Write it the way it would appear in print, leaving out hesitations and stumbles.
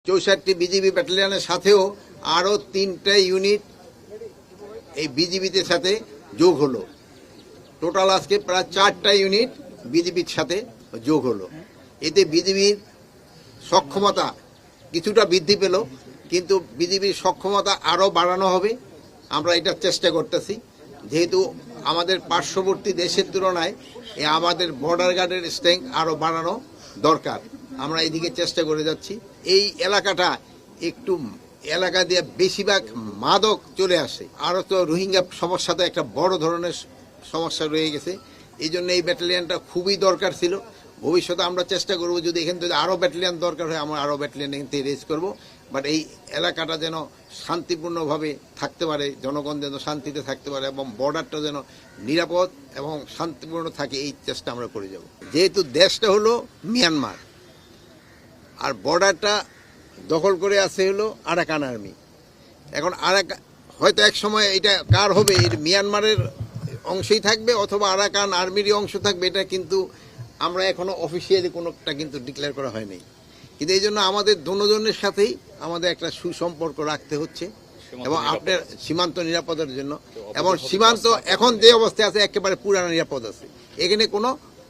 64টি BGB ব্যাটালিয়নের সাথেও আরো 3টা ইউনিট এই বিজিবিতে সাথে যোগ হলো। টোটাল আজকে প্রায় 4টা ইউনিট বিজিবির সাথে যোগ হলো। এতে বিজিবির সক্ষমতা কিছুটা বৃদ্ধি পেল, কিন্তু বিজিবির সক্ষমতা আরো বাড়ানো হবে। আমরা এটা চেষ্টা করতেছি, যেহেতু আমাদের পার্শ্ববর্তী দেশের তুলনায় আমাদের বর্ডার গার্ডের স্ট্রেংথ আরো বাড়ানো দরকার। আমরা এইদিকে চেষ্টা করে যাচ্ছি। এই এলাকাটা একটু এলাকা দিয়ে বেশিরভাগ মাদক চলে আসে, আরো তো রোহিঙ্গা সমস্যা তো একটা বড় ধরনের সমস্যা রয়ে গেছে। এই জন্য এই ব্যাটালিয়নটা খুবই দরকার ছিল। ভবিষ্যতে আমরা চেষ্টা করব, যদি এখান থেকে আরো ব্যাটালিয়ন দরকার হয় আমরা আরো ব্যাটালিয়ন এখান থেকে রেজ করবো। বাট এই এলাকাটা যেন শান্তিপূর্ণভাবে থাকতে পারে, জনগণ যেন শান্তিতে থাকতে পারে এবং বর্ডারটা যেন নিরাপদ এবং শান্তিপূর্ণ থাকে, এই চেষ্টা আমরা করে যাব। যেহেতু দেশটা হলো মিয়ানমার আর বর্ডারটা দখল করে আছে হলো আরাকান আর্মি। এখন হয়তো এক সময় এটা কার হবে, এটা মিয়ানমারের অংশই থাকবে অথবা আরাকান আর্মিরই অংশ থাকবে, এটা কিন্তু আমরা এখনো অফিসিয়ালি কোনোটা কিন্তু ডিক্লেয়ার করা হয়নি। কিন্তু এই জন্য আমাদের দুজনের সাথেই আমাদের একটা সুসম্পর্ক রাখতে হচ্ছে এবং আপনার সীমান্ত নিরাপদের জন্য। এবং সীমান্ত এখন যে অবস্থায় আছে একেবারে পুরানো নিরাপদ আছে, এখানে কোনো